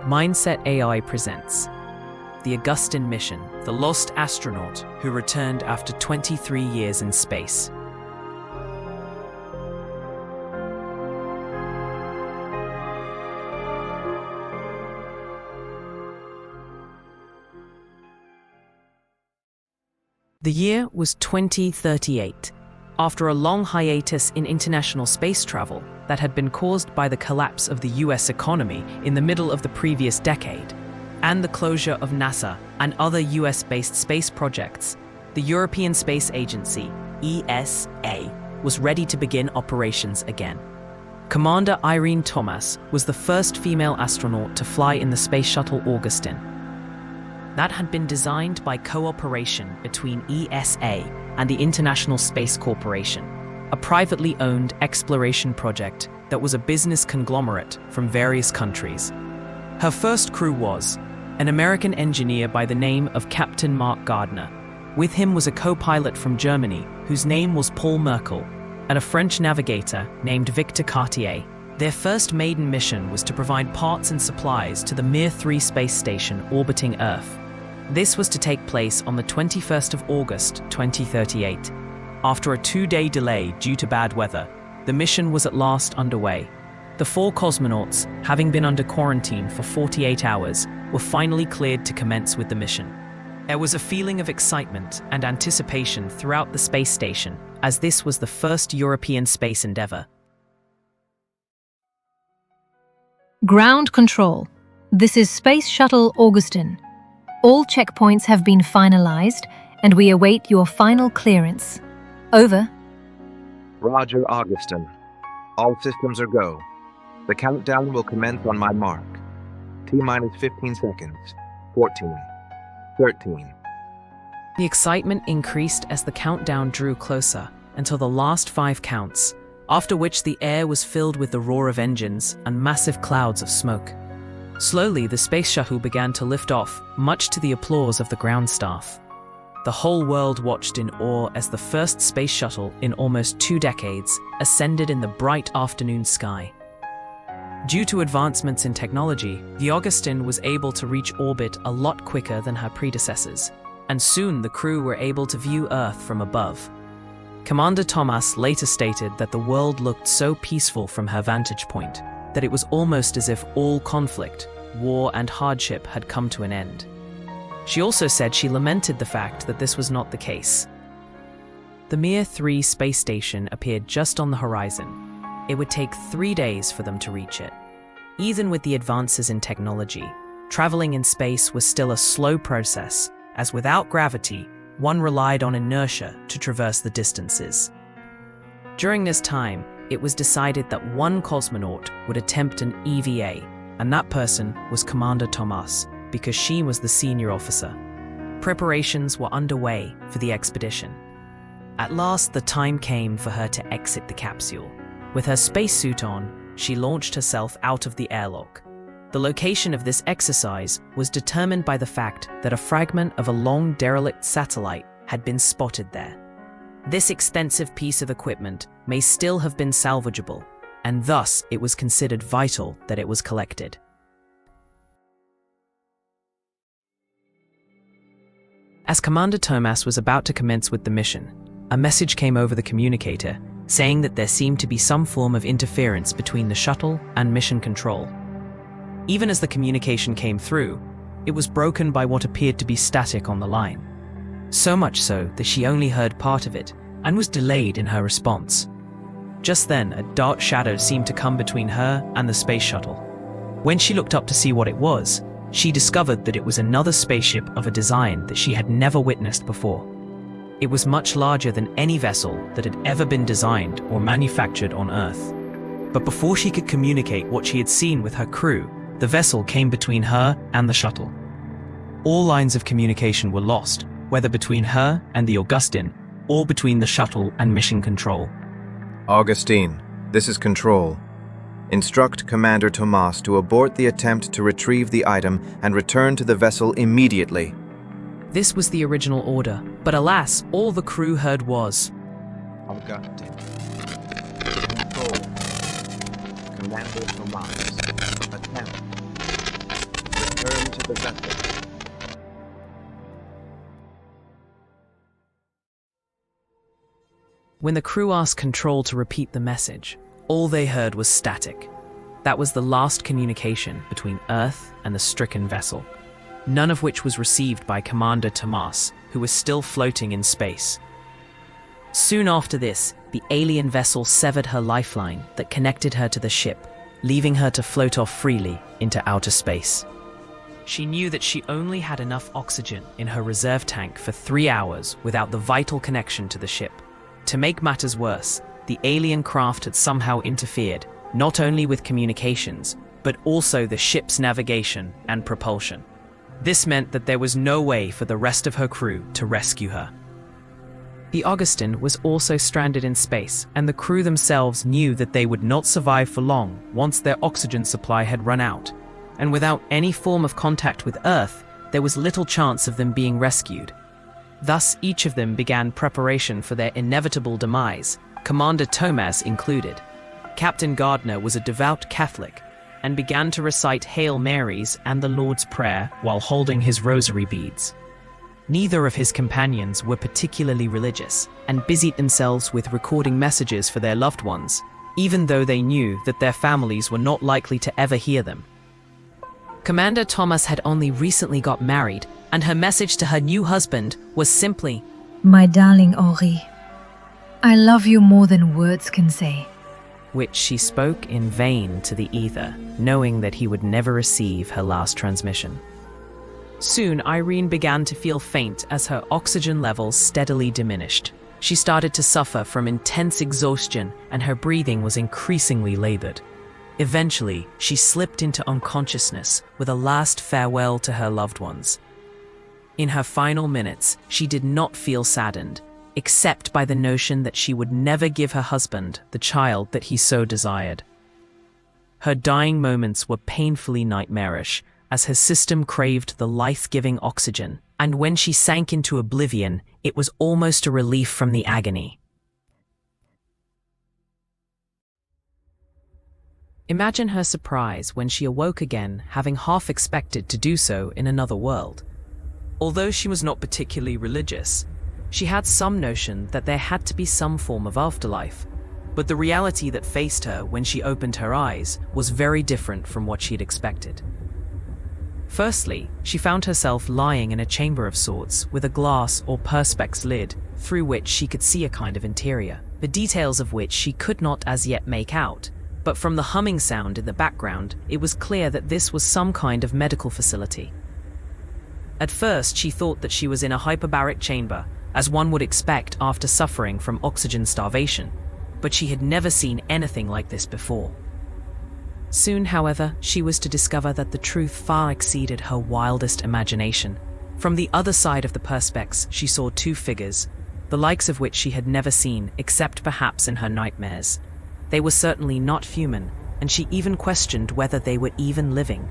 Mindset AI presents the Augustin Mission, the lost astronaut who returned after 23 years in space. The year was 2038, after a long hiatus in international space travel that had been caused by the collapse of the US economy in the middle of the previous decade, and the closure of NASA and other US-based space projects. The European Space Agency, ESA, was ready to begin operations again. Commander Irene Tomas was the first female astronaut to fly in the space shuttle Augustin. That had been designed by cooperation between ESA and the International Space Corporation, a privately owned exploration project that was a business conglomerate from various countries. Her first crew was an American engineer by the name of Captain Mark Gardner. With him was a co-pilot from Germany whose name was Paul Merkel, and a French navigator named Victor Cartier. Their first maiden mission was to provide parts and supplies to the Mir 3 space station orbiting Earth. This was to take place on the 21st of August, 2038. After a 2-day delay due to bad weather, the mission was at last underway. The 4 cosmonauts, having been under quarantine for 48 hours, were finally cleared to commence with the mission. There was a feeling of excitement and anticipation throughout the space station, as this was the first European space endeavor. Ground control. This is Space Shuttle Augustin. All checkpoints have been finalized, and we await your final clearance. Over. Roger, Augustin. All systems are go. The countdown will commence on my mark. T-minus 15 seconds. 14. 13. The excitement increased as the countdown drew closer, until the last 5 counts, after which the air was filled with the roar of engines and massive clouds of smoke. Slowly, the space shuttle began to lift off, much to the applause of the ground staff. The whole world watched in awe as the first space shuttle in almost 2 decades ascended in the bright afternoon sky. Due to advancements in technology, the Augustin was able to reach orbit a lot quicker than her predecessors, and soon the crew were able to view Earth from above. Commander Tomas later stated that the world looked so peaceful from her vantage point that it was almost as if all conflict, war, and hardship had come to an end. She also said she lamented the fact that this was not the case. The Mir 3 space station appeared just on the horizon. It would take 3 days for them to reach it. Even with the advances in technology, traveling in space was still a slow process, as without gravity, one relied on inertia to traverse the distances. During this time, it was decided that one cosmonaut would attempt an EVA, and that person was Commander Tomas, because she was the senior officer. Preparations were underway for the expedition. At last, the time came for her to exit the capsule. With her spacesuit on, she launched herself out of the airlock. The location of this exercise was determined by the fact that a fragment of a long derelict satellite had been spotted there. This extensive piece of equipment may still have been salvageable, and thus it was considered vital that it was collected. As Commander Tomas was about to commence with the mission, a message came over the communicator saying that there seemed to be some form of interference between the shuttle and mission control. Even as the communication came through, it was broken by what appeared to be static on the line. So much so that she only heard part of it and was delayed in her response. Just then, a dark shadow seemed to come between her and the space shuttle. When she looked up to see what it was, she discovered that it was another spaceship of a design that she had never witnessed before. It was much larger than any vessel that had ever been designed or manufactured on Earth. But before she could communicate what she had seen with her crew, the vessel came between her and the shuttle. All lines of communication were lost, whether between her and the Augustin, or between the shuttle and mission control. Augustine, this is Control. Instruct Commander Tomas to abort the attempt to retrieve the item and return to the vessel immediately. This was the original order, but alas, all the crew heard was Augustin. Control. Commander Tomas. Attempt. the vessel. When the crew asked Control to repeat the message, all they heard was static. That was the last communication between Earth and the stricken vessel, none of which was received by Commander Tomas, who was still floating in space. Soon after this, the alien vessel severed her lifeline that connected her to the ship, leaving her to float off freely into outer space. She knew that she only had enough oxygen in her reserve tank for 3 hours without the vital connection to the ship. To make matters worse, the alien craft had somehow interfered, not only with communications, but also the ship's navigation and propulsion. This meant that there was no way for the rest of her crew to rescue her. The Augustin was also stranded in space, and the crew themselves knew that they would not survive for long once their oxygen supply had run out. And without any form of contact with Earth, there was little chance of them being rescued. Thus, each of them began preparation for their inevitable demise, Commander Tomas included. Captain Gardner was a devout Catholic and began to recite Hail Marys and the Lord's Prayer while holding his rosary beads. Neither of his companions were particularly religious and busied themselves with recording messages for their loved ones, even though they knew that their families were not likely to ever hear them. Commander Tomas had only recently got married, and her message to her new husband was simply, My darling Henri, I love you more than words can say. which she spoke in vain to the ether, knowing that he would never receive her last transmission. Soon, Irene began to feel faint as her oxygen levels steadily diminished. She started to suffer from intense exhaustion, and her breathing was increasingly labored. Eventually, she slipped into unconsciousness with a last farewell to her loved ones. In her final minutes, she did not feel saddened, except by the notion that she would never give her husband the child that he so desired. Her dying moments were painfully nightmarish, as her system craved the life-giving oxygen, and when she sank into oblivion, it was almost a relief from the agony. Imagine her surprise when she awoke again, having half expected to do so in another world. Although she was not particularly religious, she had some notion that there had to be some form of afterlife, but the reality that faced her when she opened her eyes was very different from what she'd expected. Firstly, she found herself lying in a chamber of sorts with a glass or perspex lid through which she could see a kind of interior, the details of which she could not as yet make out, but from the humming sound in the background, it was clear that this was some kind of medical facility. At first, she thought that she was in a hyperbaric chamber, as one would expect after suffering from oxygen starvation, but she had never seen anything like this before. Soon, however, she was to discover that the truth far exceeded her wildest imagination. From the other side of the perspex, she saw two figures, the likes of which she had never seen, except perhaps in her nightmares. They were certainly not human, and she even questioned whether they were even living.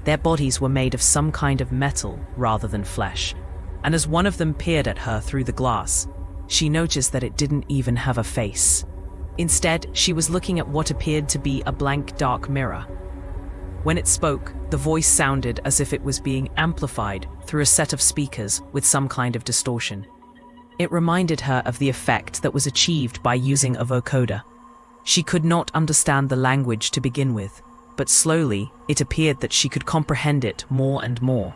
Their bodies were made of some kind of metal rather than flesh, and as one of them peered at her through the glass, she noticed that it didn't even have a face. Instead, she was looking at what appeared to be a blank dark mirror. When it spoke, the voice sounded as if it was being amplified through a set of speakers with some kind of distortion. It reminded her of the effect that was achieved by using a vocoder. She could not understand the language to begin with, but slowly it appeared that she could comprehend it more and more.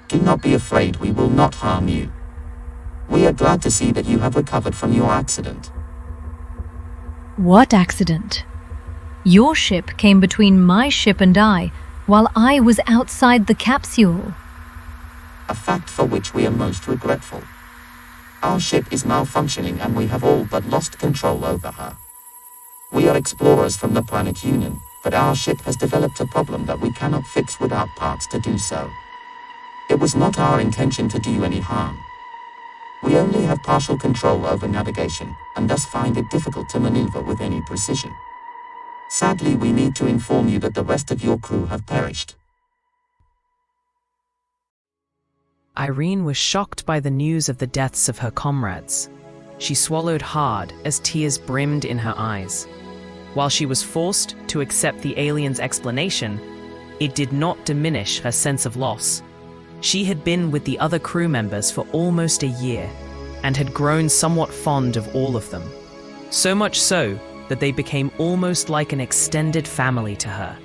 Do not be afraid, we will not harm you. We are glad to see that you have recovered from your accident. What accident? Your ship came between my ship and I, while I was outside the capsule. A fact for which we are most regretful. Our ship is malfunctioning and we have all but lost control over her. We are explorers from the planet Unan, but our ship has developed a problem that we cannot fix without parts to do so. It was not our intention to do you any harm. We only have partial control over navigation, and thus find it difficult to maneuver with any precision. Sadly, we need to inform you that the rest of your crew have perished. Irene was shocked by the news of the deaths of her comrades. She swallowed hard as tears brimmed in her eyes. While she was forced to accept the alien's explanation, it did not diminish her sense of loss. She had been with the other crew members for almost a year and had grown somewhat fond of all of them. So much so that they became almost like an extended family to her.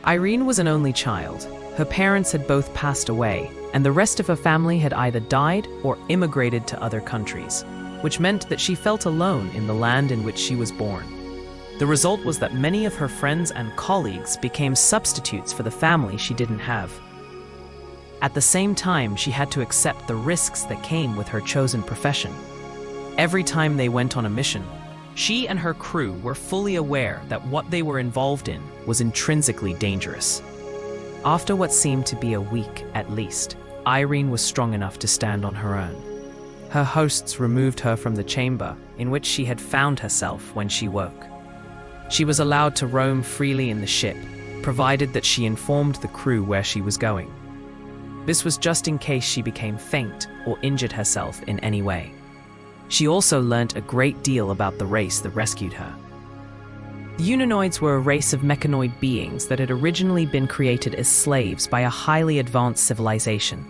Irene was an only child. Her parents had both passed away, and the rest of her family had either died or immigrated to other countries, which meant that she felt alone in the land in which she was born. The result was that many of her friends and colleagues became substitutes for the family she didn't have. At the same time, she had to accept the risks that came with her chosen profession. Every time they went on a mission, she and her crew were fully aware that what they were involved in was intrinsically dangerous. After what seemed to be a week at least, Irene was strong enough to stand on her own. Her hosts removed her from the chamber in which she had found herself when she woke. She was allowed to roam freely in the ship, provided that she informed the crew where she was going. This was just in case she became faint or injured herself in any way. She also learnt a great deal about the race that rescued her. The Unanoids were a race of mechanoid beings that had originally been created as slaves by a highly advanced civilization.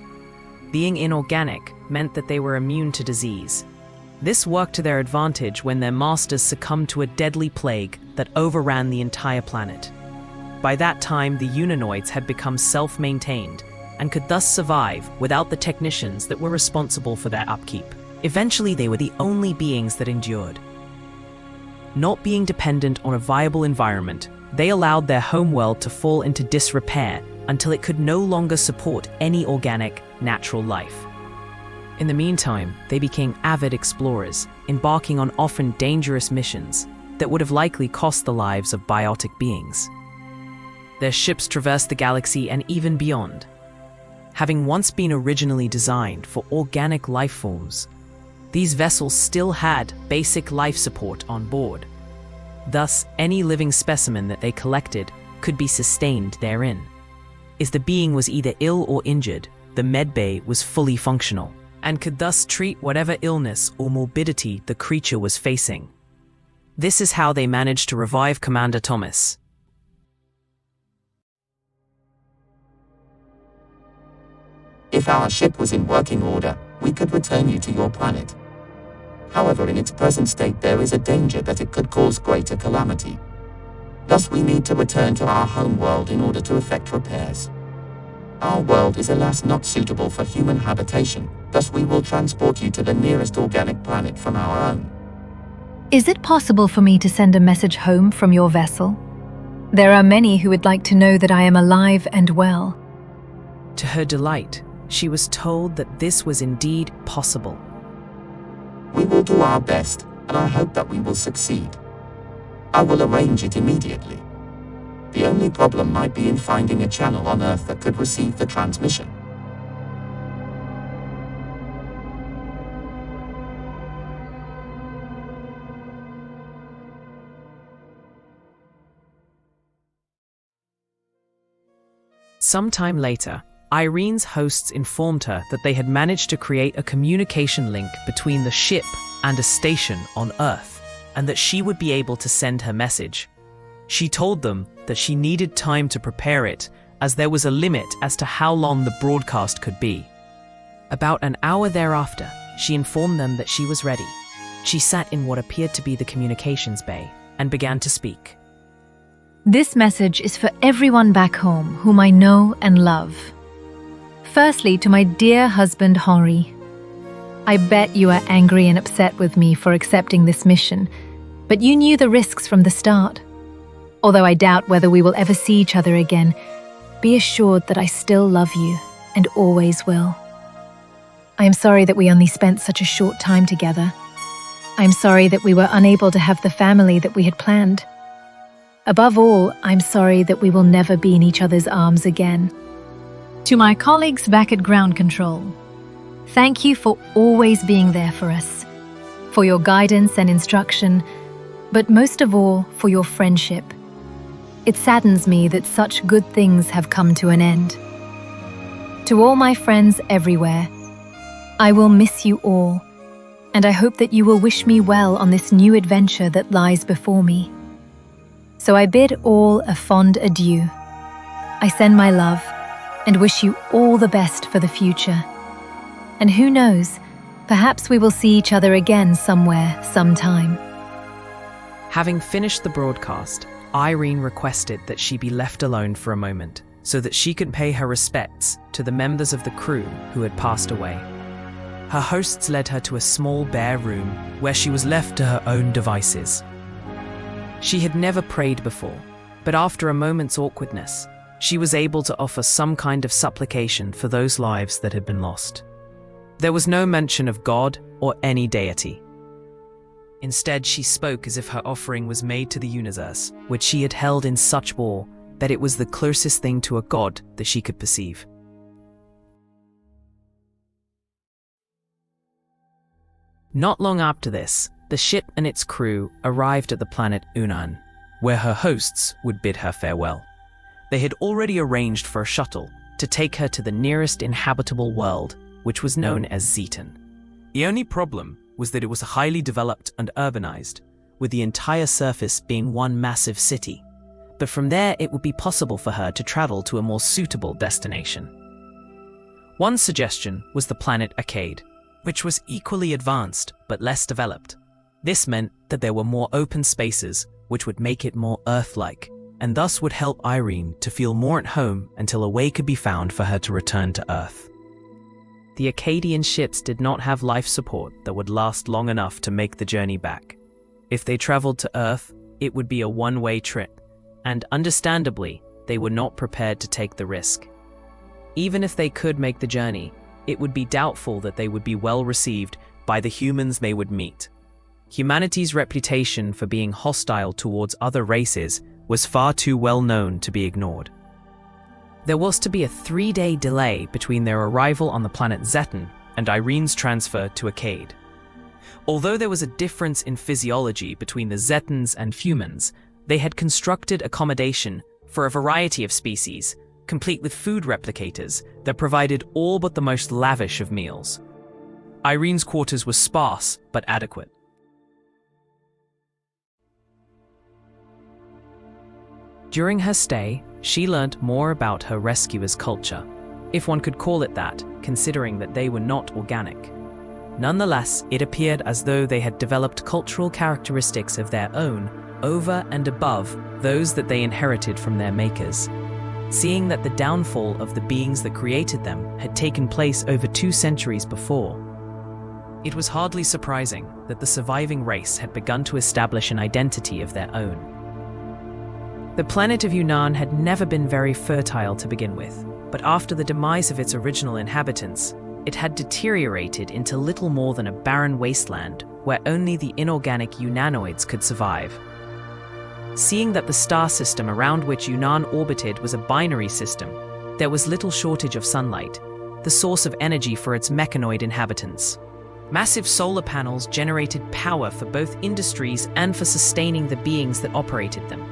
Being inorganic meant that they were immune to disease. This worked to their advantage when their masters succumbed to a deadly plague that overran the entire planet. By that time, the Unanoids had become self-maintained and could thus survive without the technicians that were responsible for their upkeep. Eventually, they were the only beings that endured. Not being dependent on a viable environment, they allowed their homeworld to fall into disrepair until it could no longer support any organic, natural life. In the meantime, they became avid explorers, embarking on often dangerous missions that would have likely cost the lives of biotic beings. Their ships traversed the galaxy and even beyond. Having once been originally designed for organic life forms, these vessels still had basic life support on board. Thus, any living specimen that they collected could be sustained therein. If the being was either ill or injured, the medbay was fully functional and could thus treat whatever illness or morbidity the creature was facing. This is how they managed to revive Commander Tomas. If our ship was in working order, we could return you to your planet. However, in its present state, there is a danger that it could cause greater calamity. Thus, we need to return to our home world in order to effect repairs. Our world is alas not suitable for human habitation, thus we will transport you to the nearest organic planet from our own. Is it possible for me to send a message home from your vessel? There are many who would like to know that I am alive and well. To her delight, she was told that this was indeed possible. We will do our best, and I hope that we will succeed. I will arrange it immediately. The only problem might be in finding a channel on Earth that could receive the transmission. Sometime later, Irene's hosts informed her that they had managed to create a communication link between the ship and a station on Earth, and that she would be able to send her message. She told them that she needed time to prepare it, as there was a limit as to how long the broadcast could be. About an hour thereafter, she informed them that she was ready. She sat in what appeared to be the communications bay and began to speak. This message is for everyone back home whom I know and love. Firstly, to my dear husband Henri. I bet you are angry and upset with me for accepting this mission, but you knew the risks from the start. Although I doubt whether we will ever see each other again, be assured that I still love you and always will. I am sorry that we only spent such a short time together. I am sorry that we were unable to have the family that we had planned. Above all, I'm sorry that we will never be in each other's arms again. To my colleagues back at Ground Control, thank you for always being there for us, for your guidance and instruction, but most of all, for your friendship. It saddens me that such good things have come to an end. To all my friends everywhere, I will miss you all, and I hope that you will wish me well on this new adventure that lies before me. So I bid all a fond adieu. I send my love and wish you all the best for the future. And who knows, perhaps we will see each other again somewhere, sometime. Having finished the broadcast, Irene requested that she be left alone for a moment so that she could pay her respects to the members of the crew who had passed away. Her hosts led her to a small bare room where she was left to her own devices. She had never prayed before, but after a moment's awkwardness, she was able to offer some kind of supplication for those lives that had been lost. There was no mention of God or any deity. Instead, she spoke as if her offering was made to the universe, which she had held in such awe that it was the closest thing to a god that she could perceive. Not long after this, the ship and its crew arrived at the planet Unan, where her hosts would bid her farewell. They had already arranged for a shuttle to take her to the nearest inhabitable world, which was known as Zeten. The only problem was that it was highly developed and urbanized, with the entire surface being one massive city. But from there, it would be possible for her to travel to a more suitable destination. One suggestion was the planet Acaide, which was equally advanced but less developed. This meant that there were more open spaces, which would make it more Earth-like, and thus would help Irene to feel more at home until a way could be found for her to return to Earth. The Acadian ships did not have life support that would last long enough to make the journey back. If they traveled to Earth, it would be a one-way trip, and understandably, they were not prepared to take the risk. Even if they could make the journey, it would be doubtful that they would be well received by the humans they would meet. Humanity's reputation for being hostile towards other races was far too well known to be ignored. There was to be a 3-day delay between their arrival on the planet Zeten and Irene's transfer to Acaide. Although there was a difference in physiology between the Zetens and humans, they had constructed accommodation for a variety of species, complete with food replicators that provided all but the most lavish of meals. Irene's quarters were sparse but adequate. During her stay, she learnt more about her rescuers' culture, if one could call it that, considering that they were not organic. Nonetheless, it appeared as though they had developed cultural characteristics of their own over and above those that they inherited from their makers. Seeing that the downfall of the beings that created them had taken place over 2 centuries before, it was hardly surprising that the surviving race had begun to establish an identity of their own. The planet of Unan had never been very fertile to begin with, but after the demise of its original inhabitants, it had deteriorated into little more than a barren wasteland where only the inorganic Unanoids could survive. Seeing that the star system around which Unan orbited was a binary system, there was little shortage of sunlight, the source of energy for its mechanoid inhabitants. Massive solar panels generated power for both industries and for sustaining the beings that operated them.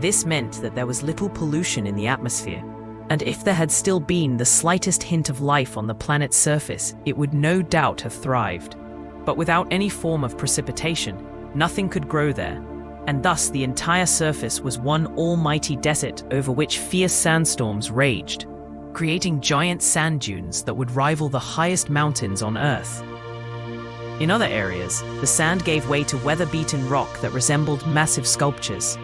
This meant that there was little pollution in the atmosphere, and if there had still been the slightest hint of life on the planet's surface, it would no doubt have thrived. But without any form of precipitation, nothing could grow there, and thus the entire surface was one almighty desert over which fierce sandstorms raged, creating giant sand dunes that would rival the highest mountains on Earth. In other areas, the sand gave way to weather-beaten rock that resembled massive sculptures,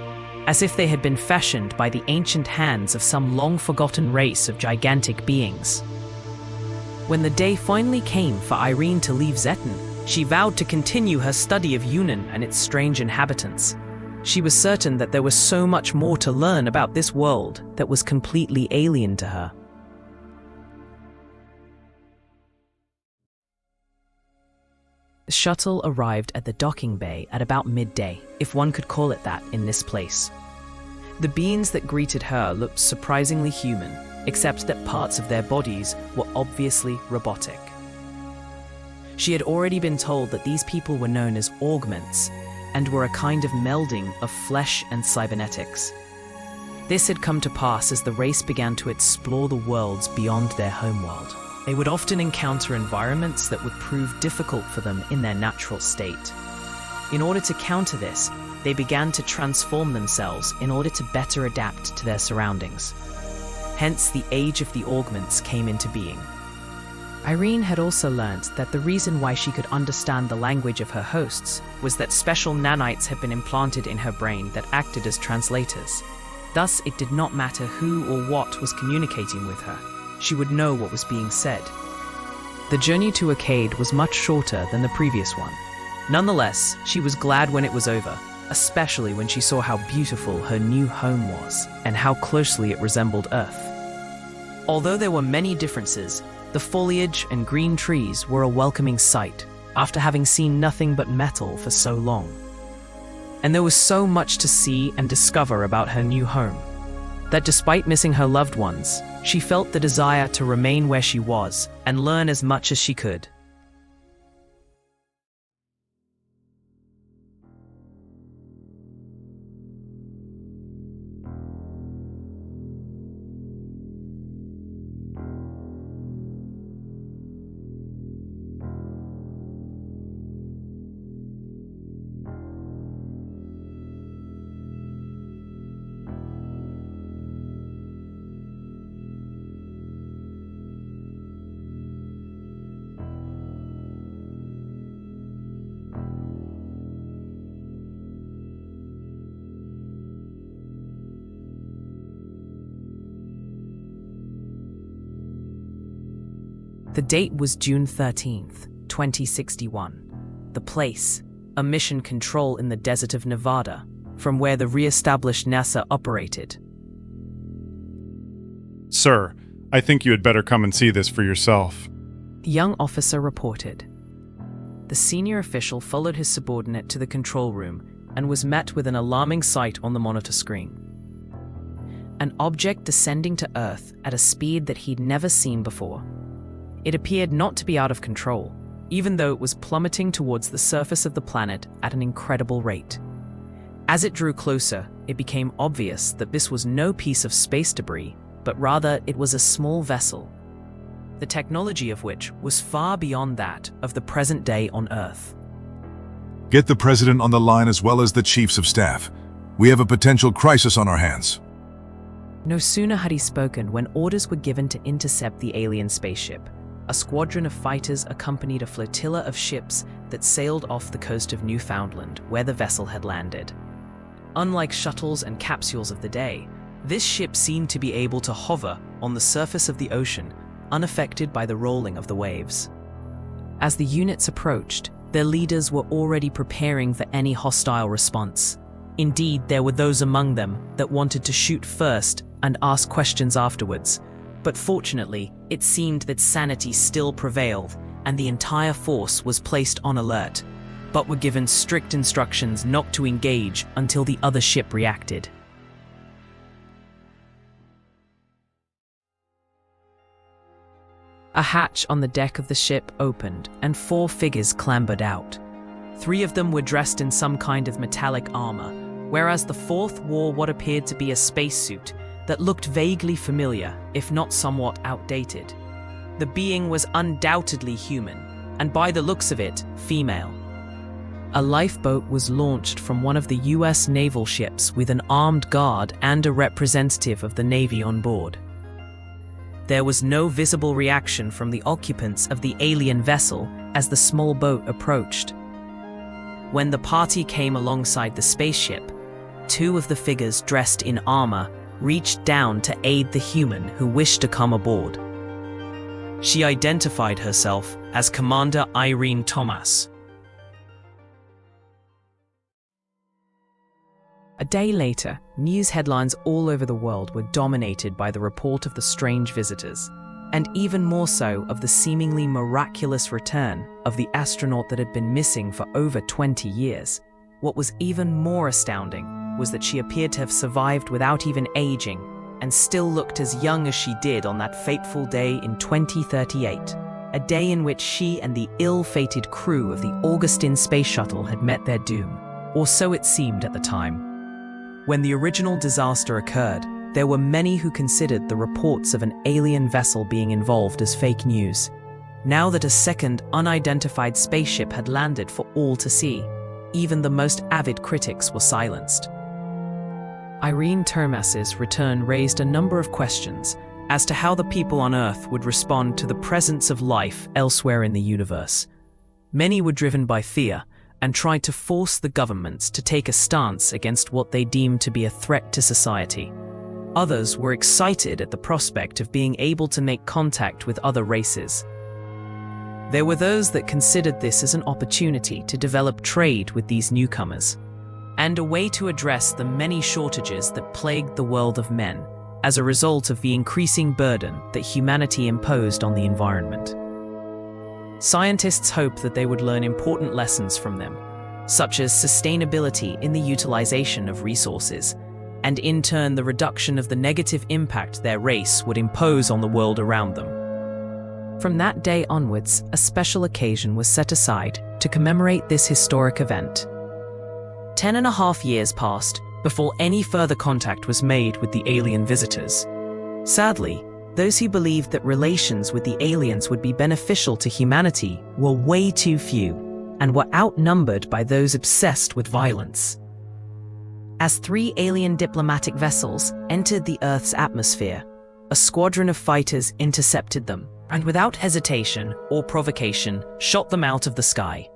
as if they had been fashioned by the ancient hands of some long-forgotten race of gigantic beings. When the day finally came for Irene to leave Zeten, she vowed to continue her study of Unan and its strange inhabitants. She was certain that there was so much more to learn about this world that was completely alien to her. The shuttle arrived at the docking bay at about midday, if one could call it that in this place. The beings that greeted her looked surprisingly human, except that parts of their bodies were obviously robotic. She had already been told that these people were known as augments, and were a kind of melding of flesh and cybernetics. This had come to pass as the race began to explore the worlds beyond their homeworld. They would often encounter environments that would prove difficult for them in their natural state. In order to counter this, they began to transform themselves in order to better adapt to their surroundings. Hence, the age of the augments came into being. Irene had also learnt that the reason why she could understand the language of her hosts was that special nanites had been implanted in her brain that acted as translators. Thus, it did not matter who or what was communicating with her. She would know what was being said. The journey to Acaide was much shorter than the previous one. Nonetheless, she was glad when it was over, especially when she saw how beautiful her new home was and how closely it resembled Earth. Although there were many differences, the foliage and green trees were a welcoming sight after having seen nothing but metal for so long. And there was so much to see and discover about her new home, that despite missing her loved ones, she felt the desire to remain where she was and learn as much as she could. The date was June 13th, 2061. The place, a mission control in the desert of Nevada, from where the re-established NASA operated. Sir, I think you had better come and see this for yourself. The young officer reported. The senior official followed his subordinate to the control room and was met with an alarming sight on the monitor screen. An object descending to Earth at a speed that he'd never seen before. It appeared not to be out of control, even though it was plummeting towards the surface of the planet at an incredible rate. As it drew closer, it became obvious that this was no piece of space debris, but rather it was a small vessel, the technology of which was far beyond that of the present day on Earth. Get the President on the line as well as the Chiefs of Staff. We have a potential crisis on our hands. No sooner had he spoken when orders were given to intercept the alien spaceship. A squadron of fighters accompanied a flotilla of ships that sailed off the coast of Newfoundland, where the vessel had landed. Unlike shuttles and capsules of the day, this ship seemed to be able to hover on the surface of the ocean, unaffected by the rolling of the waves. As the units approached, their leaders were already preparing for any hostile response. Indeed, there were those among them that wanted to shoot first and ask questions afterwards. But fortunately, it seemed that sanity still prevailed, and the entire force was placed on alert, but were given strict instructions not to engage until the other ship reacted. A hatch on the deck of the ship opened, and 4 figures clambered out. 3 of them were dressed in some kind of metallic armor, whereas the 4th wore what appeared to be a spacesuit that looked vaguely familiar, if not somewhat outdated. The being was undoubtedly human, and by the looks of it, female. A lifeboat was launched from one of the US naval ships with an armed guard and a representative of the Navy on board. There was no visible reaction from the occupants of the alien vessel as the small boat approached. When the party came alongside the spaceship, 2 of the figures dressed in armor reached down to aid the human who wished to come aboard. She identified herself as Commander Irene Tomas. A day later, news headlines all over the world were dominated by the report of the strange visitors, and even more so of the seemingly miraculous return of the astronaut that had been missing for over 20 years. What was even more astounding was that she appeared to have survived without even aging, and still looked as young as she did on that fateful day in 2038, a day in which she and the ill-fated crew of the Augustin space shuttle had met their doom, or so it seemed at the time. When the original disaster occurred, there were many who considered the reports of an alien vessel being involved as fake news. Now that a second unidentified spaceship had landed for all to see, even the most avid critics were silenced. Irene Tomas's return raised a number of questions as to how the people on Earth would respond to the presence of life elsewhere in the universe. Many were driven by fear and tried to force the governments to take a stance against what they deemed to be a threat to society. Others were excited at the prospect of being able to make contact with other races. There were those that considered this as an opportunity to develop trade with these newcomers, and a way to address the many shortages that plagued the world of men as a result of the increasing burden that humanity imposed on the environment. Scientists hoped that they would learn important lessons from them, such as sustainability in the utilization of resources, and in turn the reduction of the negative impact their race would impose on the world around them. From that day onwards, a special occasion was set aside to commemorate this historic event. 10.5 years passed before any further contact was made with the alien visitors. Sadly, those who believed that relations with the aliens would be beneficial to humanity were way too few and were outnumbered by those obsessed with violence. As 3 alien diplomatic vessels entered the Earth's atmosphere, a squadron of fighters intercepted them and without hesitation or provocation shot them out of the sky.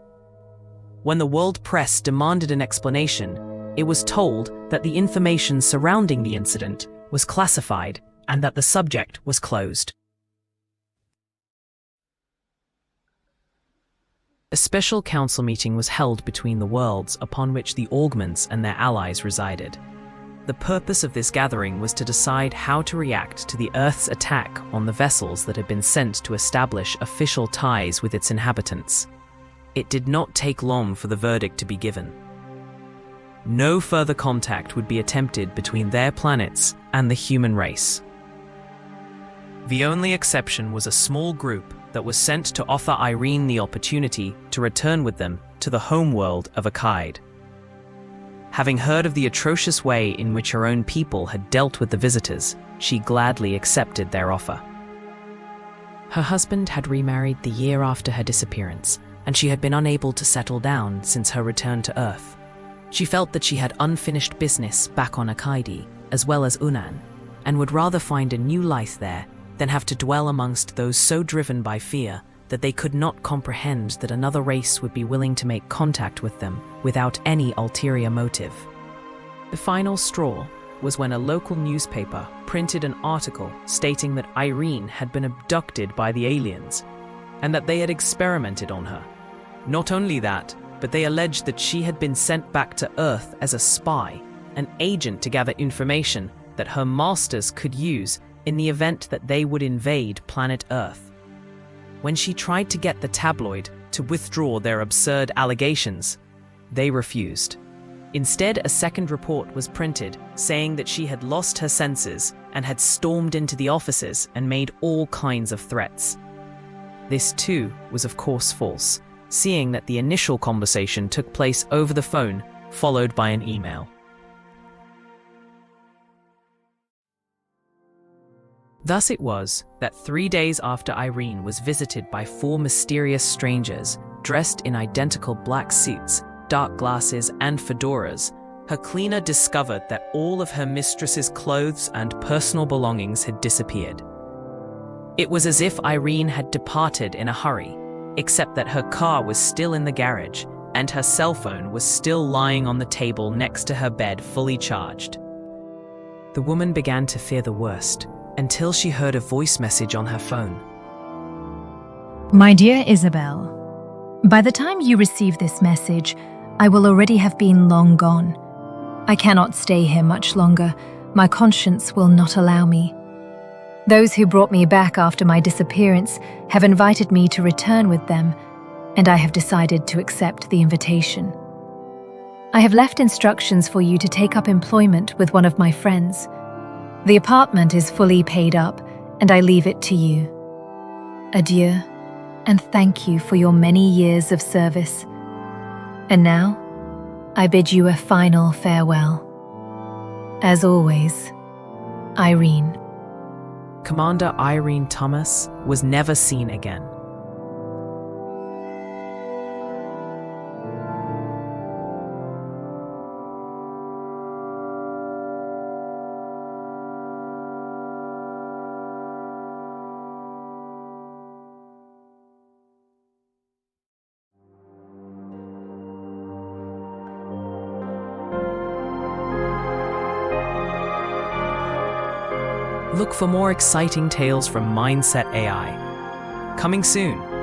When the world press demanded an explanation, it was told that the information surrounding the incident was classified and that the subject was closed. A special council meeting was held between the worlds upon which the augments and their allies resided. The purpose of this gathering was to decide how to react to the Earth's attack on the vessels that had been sent to establish official ties with its inhabitants. It did not take long for the verdict to be given. No further contact would be attempted between their planets and the human race. The only exception was a small group that was sent to offer Irene the opportunity to return with them to the homeworld of Acaide. Having heard of the atrocious way in which her own people had dealt with the visitors, she gladly accepted their offer. Her husband had remarried the year after her disappearance, and she had been unable to settle down since her return to Earth. She felt that she had unfinished business back on Acaide, as well as Unan, and would rather find a new life there than have to dwell amongst those so driven by fear that they could not comprehend that another race would be willing to make contact with them without any ulterior motive. The final straw was when a local newspaper printed an article stating that Irene had been abducted by the aliens and that they had experimented on her. Not only that, but they alleged that she had been sent back to Earth as a spy, an agent to gather information that her masters could use in the event that they would invade planet Earth. When she tried to get the tabloid to withdraw their absurd allegations, they refused. Instead, a second report was printed saying that she had lost her senses and had stormed into the offices and made all kinds of threats. This too was of course false, seeing that the initial conversation took place over the phone, followed by an email. Thus it was that 3 days after Irene was visited by 4 mysterious strangers dressed in identical black suits, dark glasses, and fedoras, her cleaner discovered that all of her mistress's clothes and personal belongings had disappeared. It was as if Irene had departed in a hurry, except that her car was still in the garage and her cell phone was still lying on the table next to her bed, fully charged. The woman began to fear the worst, until she heard a voice message on her phone. My dear Isabel, by the time you receive this message, I will already have been long gone. I cannot stay here much longer. My conscience will not allow me. Those who brought me back after my disappearance have invited me to return with them, and I have decided to accept the invitation. I have left instructions for you to take up employment with one of my friends. The apartment is fully paid up, and I leave it to you. Adieu, and thank you for your many years of service. And now, I bid you a final farewell. As always, Irene. Commander Irene Tomas was never seen again. Look for more exciting tales from Mindset AI. Coming soon.